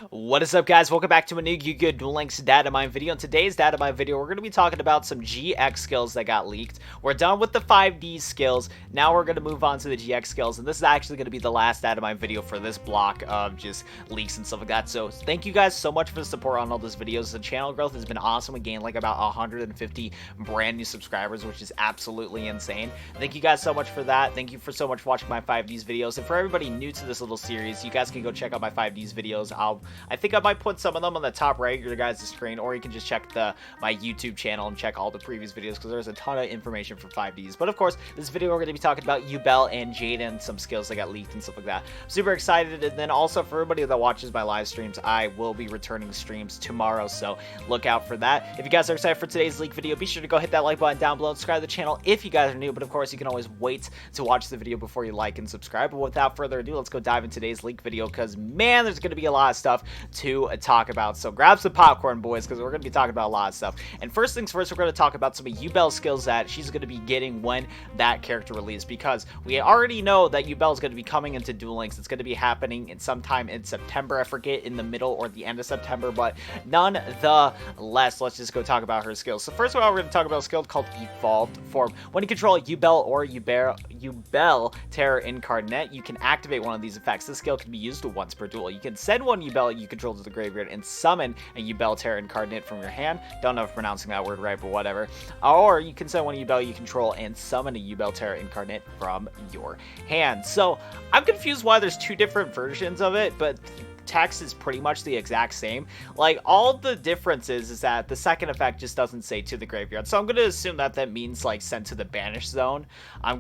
What is up, guys? Welcome back to a new Yu-Gi-Oh! Duel Links data mine video. In today's data mine video, we're going to be talking about some GX skills that got leaked. We're done with the 5D skills. Now we're going to move on to the GX skills, and this is actually going to be the last data mine video for this block of just leaks and stuff like that. So thank you guys so much for the support on all those videos. The channel growth has been awesome. We gained like about 150 brand new subscribers, which is absolutely insane. Thank you guys so much for that. Thank you for so much for watching my 5Ds videos. And for everybody new to this little series, you guys can go check out my 5Ds videos. I think I might put some of them on the top right of your guys' screen, or you can just check my YouTube channel and check all the previous videos, because there's a ton of information for 5Ds. But of course, this video we're going to be talking about Yubel and Jaden, some skills that got leaked and stuff like that. I'm super excited. And then also for everybody that watches my live streams, I will be returning streams tomorrow, so look out for that. If you guys are excited for today's leak video, be sure to go hit that like button down below and subscribe to the channel if you guys are new. But of course, you can always wait to watch the video before you like and subscribe. But without further ado, let's go dive into today's leak video, because man, there's going to be a lot of stuff to talk about. So grab some popcorn, boys, because we're going to be talking about a lot of stuff. And first things first, we're going to talk about some of Yubel's skills that she's going to be getting when that character releases, because we already know that Yubel is going to be coming into Duel Links. It's going to be happening in sometime in September. I forget, in the middle or the end of September, but nonetheless, let's just go talk about her skills. So first of all, we're going to talk about a skill called Evolved Form. When you control Yubel or Yubel Terror Incarnate, you can activate one of these effects. This skill can be used once per duel. You can send one Yubel you control to the graveyard and summon a Yubel Terror Incarnate from your hand. Don't know if I'm pronouncing that word right, but whatever. Or you can send one Yubel you control and summon a Yubel Terror Incarnate from your hand. So I'm confused why there's two different versions of it, but text is pretty much the exact same. Like, all the difference is that the second effect just doesn't say to the graveyard. So I'm going to assume that that means like sent to the banished zone. That's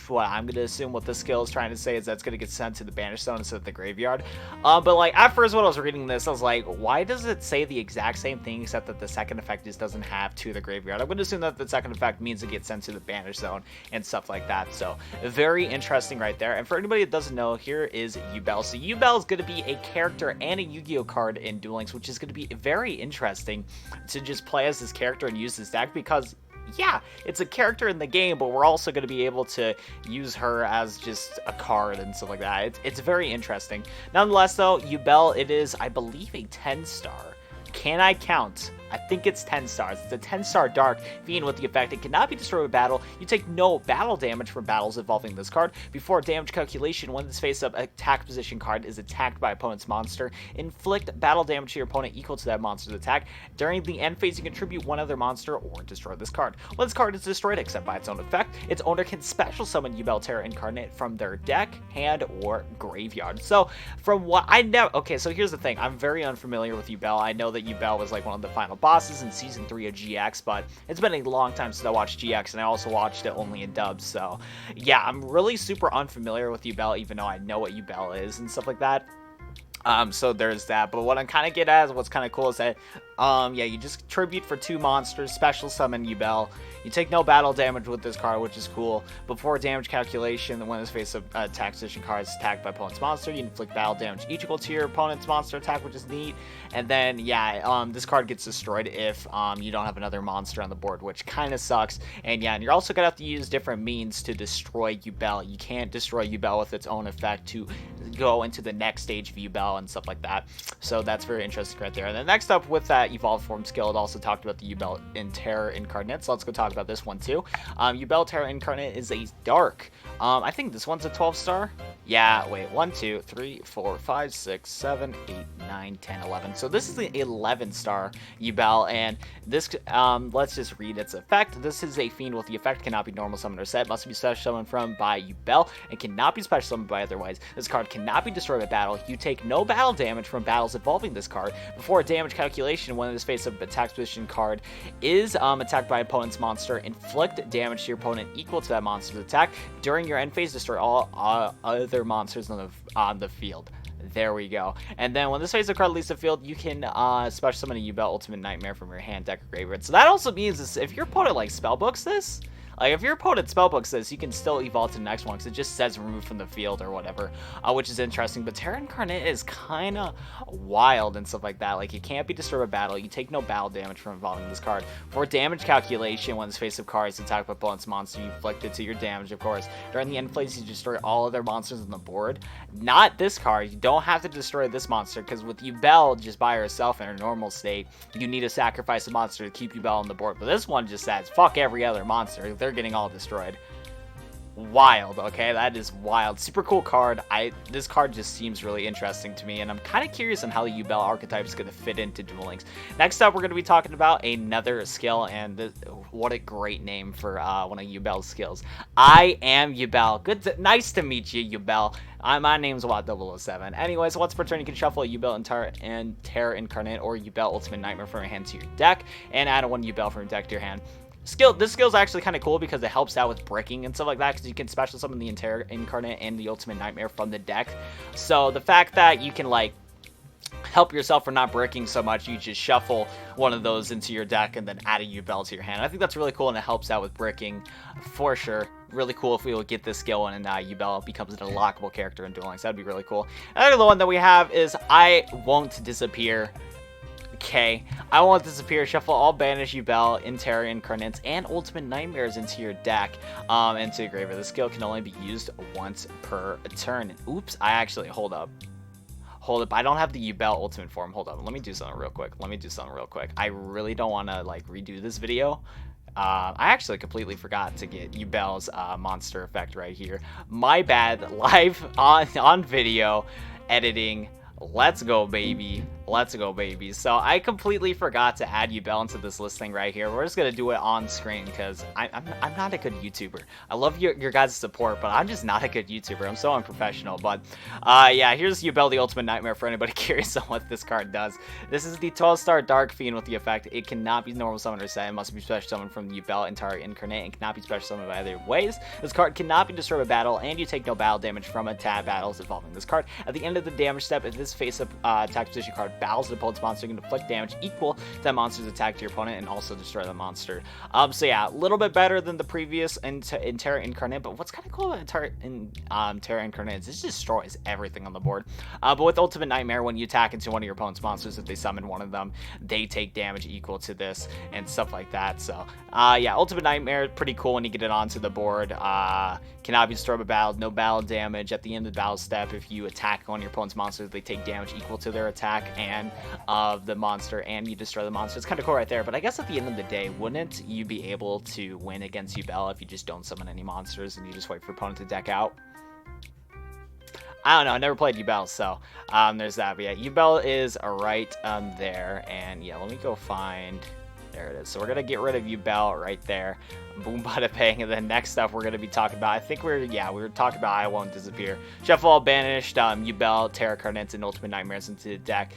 what I'm going to assume. What the skill is trying to say is that's going to get sent to the banished zone instead of the graveyard. But like at first when I was reading this, I was like, why does it say the exact same thing except that the second effect just doesn't have to the graveyard? I'm going to assume that the second effect means it gets sent to the banished zone and stuff like that. So very interesting right there. And for anybody that doesn't know, here is Yubel. So Yubel is going to be a character and a Yu-Gi-Oh card in Duel Links, which is going to be very interesting to just play as this character and use this deck, because yeah, it's a character in the game, but we're also going to be able to use her as just a card and stuff like that. It's very interesting. Nonetheless, though, Yubel, it is, I believe, a 10-star. Can I count? I think it's 10 stars. It's a 10-star Dark Fiend with the effect. It cannot be destroyed with battle. You take no battle damage from battles involving this card. Before damage calculation, when this face-up attack position card is attacked by opponent's monster, inflict battle damage to your opponent equal to that monster's attack. During the end phase, you contribute one other monster or destroy this card. When this card is destroyed, except by its own effect, its owner can special summon Yubel Terror Incarnate from their deck, hand, or graveyard. So, from what I know... Okay, so here's the thing. I'm very unfamiliar with Yubel. I know that Yubel was like one of the final bosses in season 3 of GX, but it's been a long time since I watched GX, and I also watched it only in dubs. So yeah, I'm really super unfamiliar with Yubel, even though I know what Yubel is and stuff like that. So there's that. But what I'm kind of getting at is what's kind of cool is that yeah, you just tribute for 2 monsters, special summon Yubel. You take no battle damage with this card, which is cool. Before damage calculation, when this face of attack position card is attacked by opponent's monster, you inflict battle damage equal to your opponent's monster attack, which is neat. And then yeah, this card gets destroyed if you don't have another monster on the board, which kind of sucks. And yeah, and you're also gonna have to use different means to destroy Yubel. You can't destroy Yubel with its own effect to go into the next stage of Yubel and stuff like that. So that's very interesting right there. And then next up with that Evolved Form skill, it also talked about the Yubel and Terror Incarnate. So let's go talk about this one too. Yubel Terror Incarnate is a dark. I think this one's a 12-star. Yeah, wait, 1, 2, 3, 4, 5, 6, 7, 8, 9, 10, 11. So this is the 11-star Yubel, and this, let's just read its effect. This is a fiend with the effect, cannot be normal summoned or set, must be special summoned from by Yubel, and cannot be special summoned by otherwise. This card cannot be destroyed by battle. You take no battle damage from battles involving this card. Before a damage calculation, when this face of attack position card is attacked by opponent's monster, inflict damage to your opponent equal to that monster's attack. During your end phase, destroy all other monsters on the field. There we go. And then when this face of card leaves the field, you can special summon a Yubel Ultimate Nightmare from your hand, deck, or graveyard. So that also means if your opponent like spellbooks this, Like, if your opponent spellbooks this, you can still evolve to the next one, because it just says removed from the field or whatever, which is interesting. But Terra Incarnate is kind of wild and stuff like that. Like, it can't be destroyed by battle. You take no battle damage from evolving this card. For damage calculation, when this face-up card is attacked by opponent's monster, you inflict it to your damage, of course. During the end phase, you destroy all other monsters on the board. Not this card. You don't have to destroy this monster, because with Yubel just by herself in her normal state, you need to sacrifice a monster to keep Yubel on the board. But this one just says, fuck every other monster. They're getting all destroyed. Wild, okay? That is wild. Super cool card. This card just seems really interesting to me, and I'm kind of curious on how the Yubel archetype is going to fit into Duel Links. Next up, we're going to be talking about another skill, and what a great name for one of Yubel's skills. I am Yubel. Nice to meet you, Yubel. My name's Watt007. Anyways, once per turn, you can shuffle a Yubel and Terra Incarnate or Yubel Ultimate Nightmare from your hand to your deck, and add one Yubel from your deck to your hand. This skill is actually kind of cool because it helps out with bricking and stuff like that, because you can special summon the Terra Incarnate and the Ultimate Nightmare from the deck. So the fact that you can, like, help yourself for not bricking so much, you just shuffle one of those into your deck and then add a Yubel to your hand. I think that's really cool, and it helps out with bricking for sure. Really cool if we will get this going and Yubel becomes an unlockable character in Duel Links. That'd be really cool. Another one that we have is I Won't Disappear. Okay, I Won't Disappear. Shuffle all banish Yubel, Terra Incarnates, and Ultimate Nightmares into your deck, into your graveyard. The skill can only be used once per turn. And oops, I actually, hold up. I don't have the Yubel Ultimate form. Hold up, let me do something real quick. I really don't want to, like, redo this video. I actually completely forgot to get Yubel's monster effect right here. My bad. Live on video editing. Let's go, baby. Let's go, baby. So I completely forgot to add Yubel into this listing right here. We're just gonna do it on screen because I'm not a good YouTuber. I love your guys' support, but I'm just not a good YouTuber. I'm so unprofessional. But yeah, here's Yubel the Ultimate Nightmare for anybody curious on what this card does. This is the 12-star Dark Fiend with the effect. It cannot be normal summoned or set. It must be special summoned from the Yubel and Terra Incarnate, and cannot be special summoned by other ways. This card cannot be destroyed by battle, and you take no battle damage from attack battles involving this card. At the end of the damage step, if this face-up attack position card battles the opponent's monster, you can inflict damage equal to that monster's attack to your opponent and also destroy the monster. So yeah, a little bit better than the previous in Terra Incarnate, but what's kind of cool about Terra Incarnate is it destroys everything on the board. But with Ultimate Nightmare, when you attack into one of your opponent's monsters, if they summon one of them, they take damage equal to this and stuff like that. So yeah, Ultimate Nightmare, pretty cool when you get it onto the board. Cannot be destroyed by battle, no battle damage. At the end of the battle step, if you attack one of your opponent's monsters, they take damage equal to their attack and of the monster, and you destroy the monster. It's kind of cool right there, but I guess at the end of the day, wouldn't you be able to win against Yubel if you just don't summon any monsters and you just wait for your opponent to deck out? I don't know, I never played Yubel, so there's that. But yeah, Yubel is right there, and yeah, let me go find... There it is. So we're going to get rid of Yubel right there. Boom, bada, bang. And then next up we're going to be talking about, I think we were talking about I Won't Disappear. Shuffle all banished, Yubel, Terra Incarnates, and Ultimate Nightmares into the deck.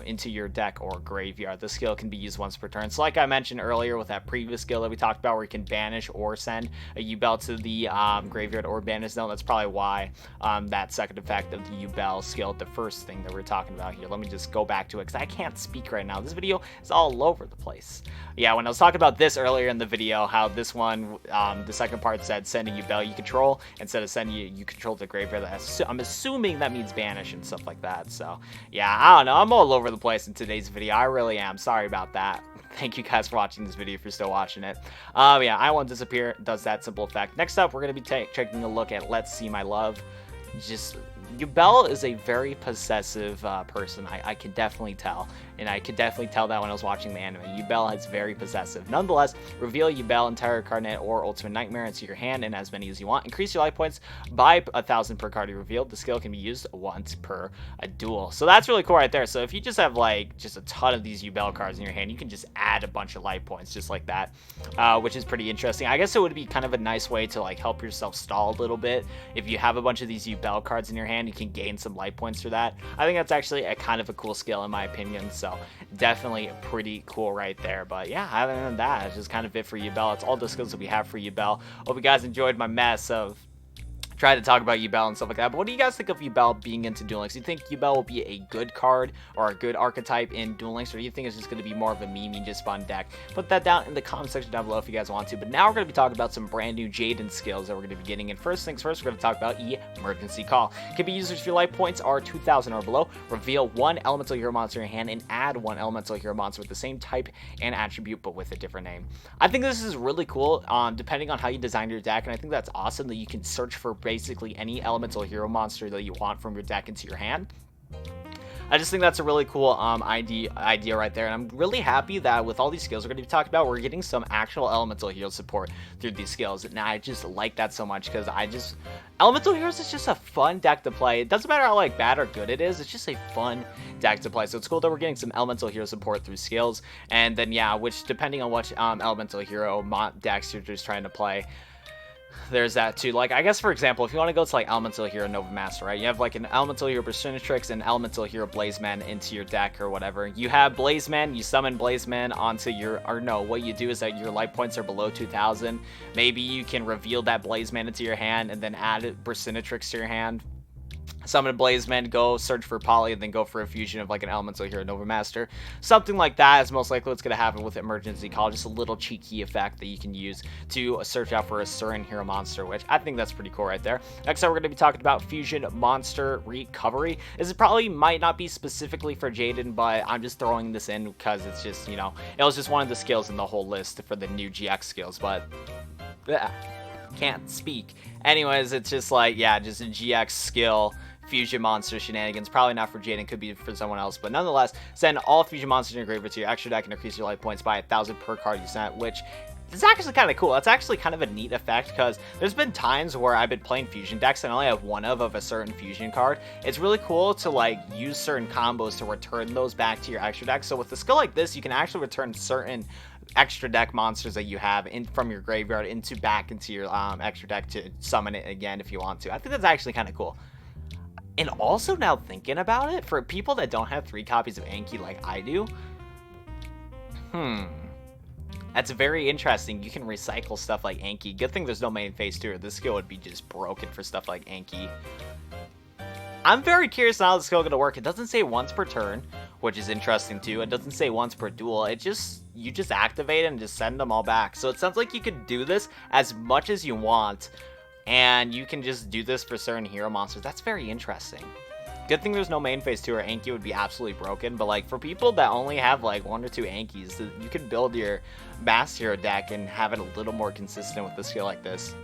Into your deck or graveyard. The skill can be used once per turn. So like I mentioned earlier with that previous skill that we talked about, where you can banish or send a Yubel to the graveyard or banish zone, that's probably why that second effect of the Yubel skill, the first thing that we're talking about here. Let me just go back to it because I can't speak right now. This video is all over the place. Yeah, when I was talking about this earlier in the video, how this one, the second part said send a Yubel you control instead of send you control to the graveyard. I'm assuming that means banish and stuff like that. So yeah, I don't know. I'm all over the place in today's video. I really am. Sorry about that. Thank you guys for watching this video if you're still watching it. Yeah, I Won't Disappear does that simple effect. Next up, we're going to be taking a look at Let's See My Love. Just... Yubel is a very possessive person. I can definitely tell. And I could definitely tell that when I was watching the anime. Yubel is very possessive. Nonetheless, reveal Yubel and Terra Incarnate or Ultimate Nightmare into your hand, and as many as you want. Increase your life points by 1,000 per card you revealed. The skill can be used once per a duel. So that's really cool right there. So if you just have like just a ton of these Yubel cards in your hand, you can just add a bunch of life points just like that, which is pretty interesting. I guess it would be kind of a nice way to like help yourself stall a little bit. If you have a bunch of these Yubel cards in your hand, you can gain some life points for that. I think that's actually a kind of a cool skill in my opinion. So definitely pretty cool right there. But yeah, other than that, it's just kind of it for Yubel. It's all the skills that we have for Yubel. Hope you guys enjoyed my mess of try to talk about Yubel and stuff like that. But what do you guys think of Yubel being into Duel Links? Do you think Yubel will be a good card or a good archetype in Duel Links, or do you think it's just going to be more of a meme just fun deck? Put that down in the comment section down below if you guys want to. But now we're going to be talking about some brand new Jaden skills that we're going to be getting. And first things first, we're going to talk about Emergency Call. Can be used if your life points are 2,000 or below. Reveal one elemental hero monster in your hand and add one elemental hero monster with the same type and attribute but with a different name. I think this is really cool, depending on how you design your deck, and I think that's awesome that you can search for basically any elemental hero monster that you want from your deck into your hand. I just think that's a really cool idea right there, and I'm really happy that with all these skills we're going to be talking about, we're getting some actual elemental hero support through these skills, and I just like that so much because elemental heroes is just a fun deck to play. It doesn't matter how like bad or good it is, it's just a fun deck to play. So it's cool that we're getting some elemental hero support through skills, and then yeah, which depending on what elemental hero decks you're just trying to play, there's that too. Like, I guess for example, if you want to go to like elemental hero Nova Master, right, you have like an elemental hero Persinatrix and elemental hero Blazeman into your deck or whatever. You have Blazeman, you summon Blazeman onto your, or no, what you do is that your life points are below 2,000. Maybe you can reveal that Blazeman into your hand and then add Persinatrix to your hand. Summon Blazeman, go search for Poly, and then go for a fusion of like an elemental hero Nova Master. Something like that is most likely what's going to happen with Emergency Call. Just a little cheeky effect that you can use to search out for a certain hero monster, which I think that's pretty cool right there. Next up, we're going to be talking about Fusion Monster Recovery. This probably might not be specifically for Jaden, but I'm just throwing this in because it's just, you know, it was just one of the skills in the whole list for the new GX skills, but can't speak. Anyways, it's just like, yeah, just a GX skill. Fusion monster shenanigans. Probably not for Jaden, could be for someone else, but nonetheless, send all fusion monsters in your graveyard to your extra deck and increase your life points by 1,000 per card you sent, which is actually kind of cool. That's actually kind of a neat effect because there's been times where I've been playing fusion decks and I only have one of a certain fusion card. It's really cool to like use certain combos to return those back to your extra deck. So with a skill like this, you can actually return certain extra deck monsters that you have from your graveyard back into your extra deck to summon it again if you want to. I think that's actually kind of cool. And also, now thinking about it, for people that don't have 3 copies of Anki like I do, that's very interesting. You can recycle stuff like Anki. Good thing there's no main phase 2, or this skill would be just broken for stuff like Anki. I'm very curious on how this skill is going to work. It doesn't say once per turn, which is interesting too. It doesn't say once per duel. You just activate it and just send them all back. So it sounds like you could do this as much as you want, and you can just do this for certain hero monsters. That's very interesting. Good thing there's no main phase 2 or Anki would be absolutely broken, but like for people that only have like 1 or 2 Ankis, you can build your Mass Hero deck and have it a little more consistent with a skill like this.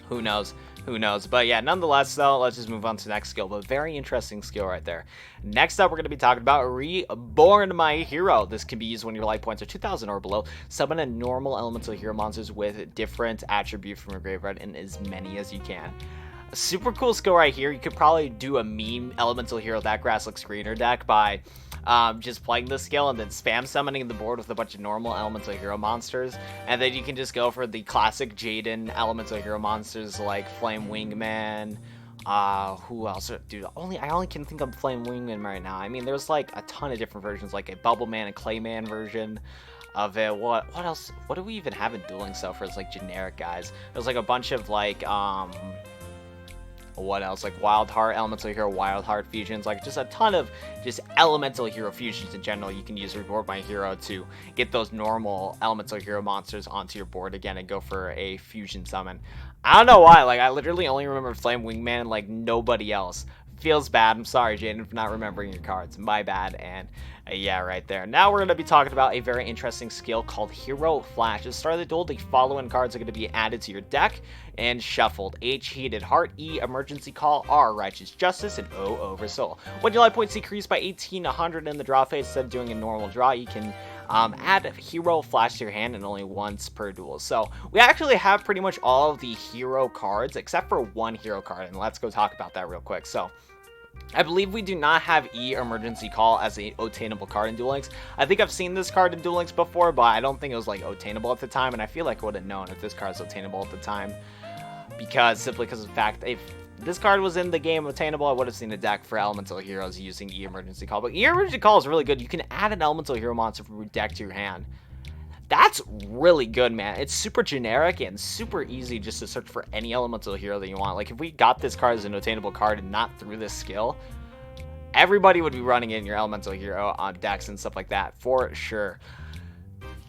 Who knows? Who knows? But yeah, nonetheless, though, let's just move on to the next skill. But very interesting skill right there. Next up, we're going to be talking about Reborn My Hero. This can be used when your life points are 2,000 or below. Summon a normal elemental hero monsters with different attributes from your graveyard and as many as you can. A super cool skill right here. You could probably do a meme elemental hero that grass looks greener deck by just playing this skill and then spam summoning the board with a bunch of normal elemental hero monsters, and then you can just go for the classic Jaden elemental hero monsters like Flame Wingman. Who else? Dude, I only can think of Flame Wingman right now. I mean, there's like a ton of different versions, like a Bubble Man and Clayman version of it. What else? What do we even have in Duel Links so for like generic guys? There's like a bunch of like what else, like Wild Heart, Elemental Hero, Wild Heart fusions, like just a ton of just Elemental Hero fusions in general. You can use Reborn My Hero to get those normal Elemental Hero monsters onto your board again and go for a fusion summon. I don't know why, like I literally only remember Flame Wingman and like nobody else. Feels bad. I'm sorry, Jaden, for not remembering your cards. My bad. And yeah, right there. Now we're going to be talking about a very interesting skill called Hero Flash. At the start of the duel, the following cards are going to be added to your deck and shuffled. H, Heated Heart. E, Emergency Call. R, Righteous Justice. And O, Oversoul. When your life points decrease by 1,800 in the draw phase, instead of doing a normal draw, you can add Hero Flash to your hand and only once per duel. So we actually have pretty much all of the hero cards except for one hero card, and let's go talk about that real quick. So I believe we do not have E, Emergency Call, as an obtainable card in Duel Links. I think I've seen this card in Duel Links before, but I don't think it was like obtainable at the time, and I feel like I would have known if this card was obtainable at the time, simply because of the fact if this card was in the game obtainable, I would have seen a deck for Elemental Heroes using E, Emergency Call. But E, Emergency Call is really good. You can add an Elemental Hero monster from your deck to your hand. That's really good, man. It's super generic and super easy just to search for any elemental hero that you want. Like, if we got this card as an attainable card and not through this skill, everybody would be running in your elemental hero on decks and stuff like that, for sure.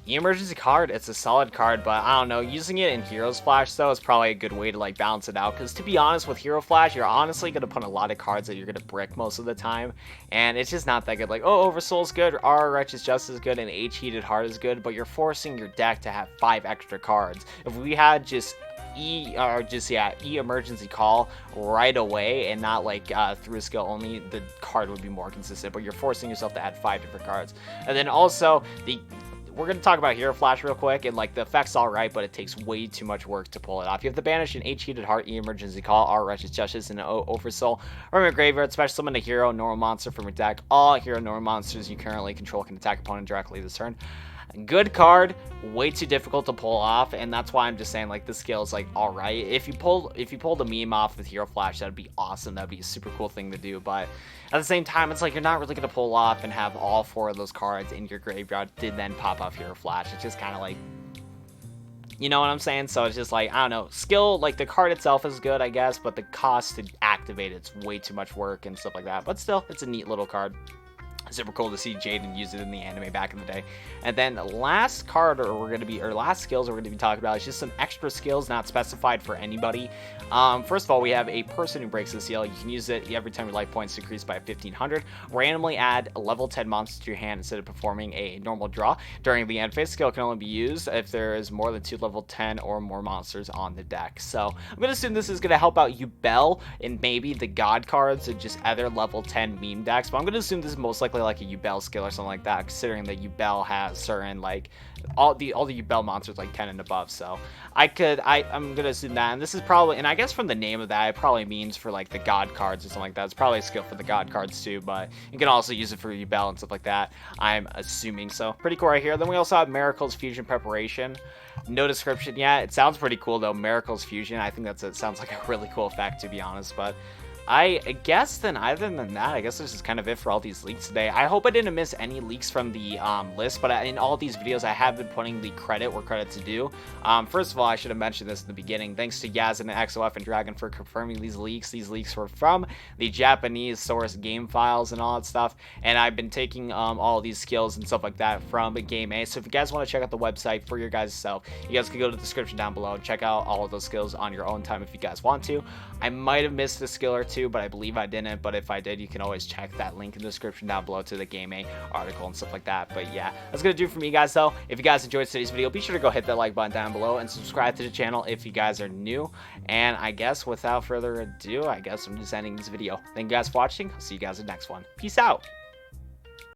Emergency card, it's a solid card, but I don't know, using it in Hero's Flash though is probably a good way to like balance it out, because to be honest, with Hero Flash you're honestly going to put a lot of cards that you're going to brick most of the time, and it's just not that good. Like, oh, Oversoul's good, R Righteous Justice is good, and H Heated Heart is good, but you're forcing your deck to have 5 extra cards. If we had just E emergency call right away and not like through a skill only, the card would be more consistent, but you're forcing yourself to add 5 different cards. And then also we're going to talk about Hero Flash real quick, and like the effect's alright, but it takes way too much work to pull it off. You have to banish an H Heated Heart, E Emergency Call, R Righteous Justice, and Oversoul from your graveyard. Special summon a hero normal monster from your deck. All hero normal monsters you currently control can attack opponent directly this turn. Good card, way too difficult to pull off, and that's why I'm just saying like the skill is like alright. If you pulled the meme off with Hero Flash, that'd be awesome. That'd be a super cool thing to do, but at the same time, it's like you're not really gonna pull off and have all 4 of those cards in your graveyard did then pop off Hero Flash. It's just kind of like, you know what I'm saying? So it's just like, I don't know, skill, like the card itself is good, I guess, but the cost to activate it's way too much work and stuff like that. But still, it's a neat little card. Super cool to see Jaden use it in the anime back in the day. And then last skills we're going to be talking about is just some extra skills not specified for anybody. First of all, we have a person who breaks the seal. You can use it every time your life points decrease by 1500. Randomly add a level 10 monster to your hand instead of performing a normal draw. During the end phase, skill can only be used if there is more than 2 level 10 or more monsters on the deck. So I'm going to assume this is going to help out Yubel and maybe the God cards and just other level 10 meme decks. But I'm going to assume this is most likely like a Yubel skill or something like that, considering that Yubel has certain like all the Yubel monsters like 10 and above. So I'm gonna assume that, and this is probably, and I guess from the name of that, it probably means for like the God cards or something like that. It's probably a skill for the God cards too, but you can also use it for Yubel and stuff like that, I'm assuming. So pretty cool right here. Then we also have Miracle's Fusion Preparation. No description yet. It sounds pretty cool though, Miracle's Fusion. I think it sounds like a really cool effect, to be honest. But I guess then, other than that, I guess this is kind of it for all these leaks today. I hope I didn't miss any leaks from the list, but in all these videos, I have been putting the credit where credit's due. First of all, I should have mentioned this in the beginning. Thanks to Yaz and XOF and Dragon for confirming these leaks. These leaks were from the Japanese source game files and all that stuff, and I've been taking all of these skills and stuff like that from Game A. So if you guys want to check out the website for your guys' self, you guys can go to the description down below and check out all of those skills on your own time if you guys want to. I might have missed a skill or two, but I believe I didn't. But if I did, you can always check that link in the description down below to the Game A article and stuff like that. But yeah, that's gonna do it for me, guys. Though, if you guys enjoyed today's video, be sure to go hit that like button down below and subscribe to the channel if you guys are new. And I guess without further ado, I guess I'm just ending this video. Thank you guys for watching. I'll see you guys in the next one. Peace out.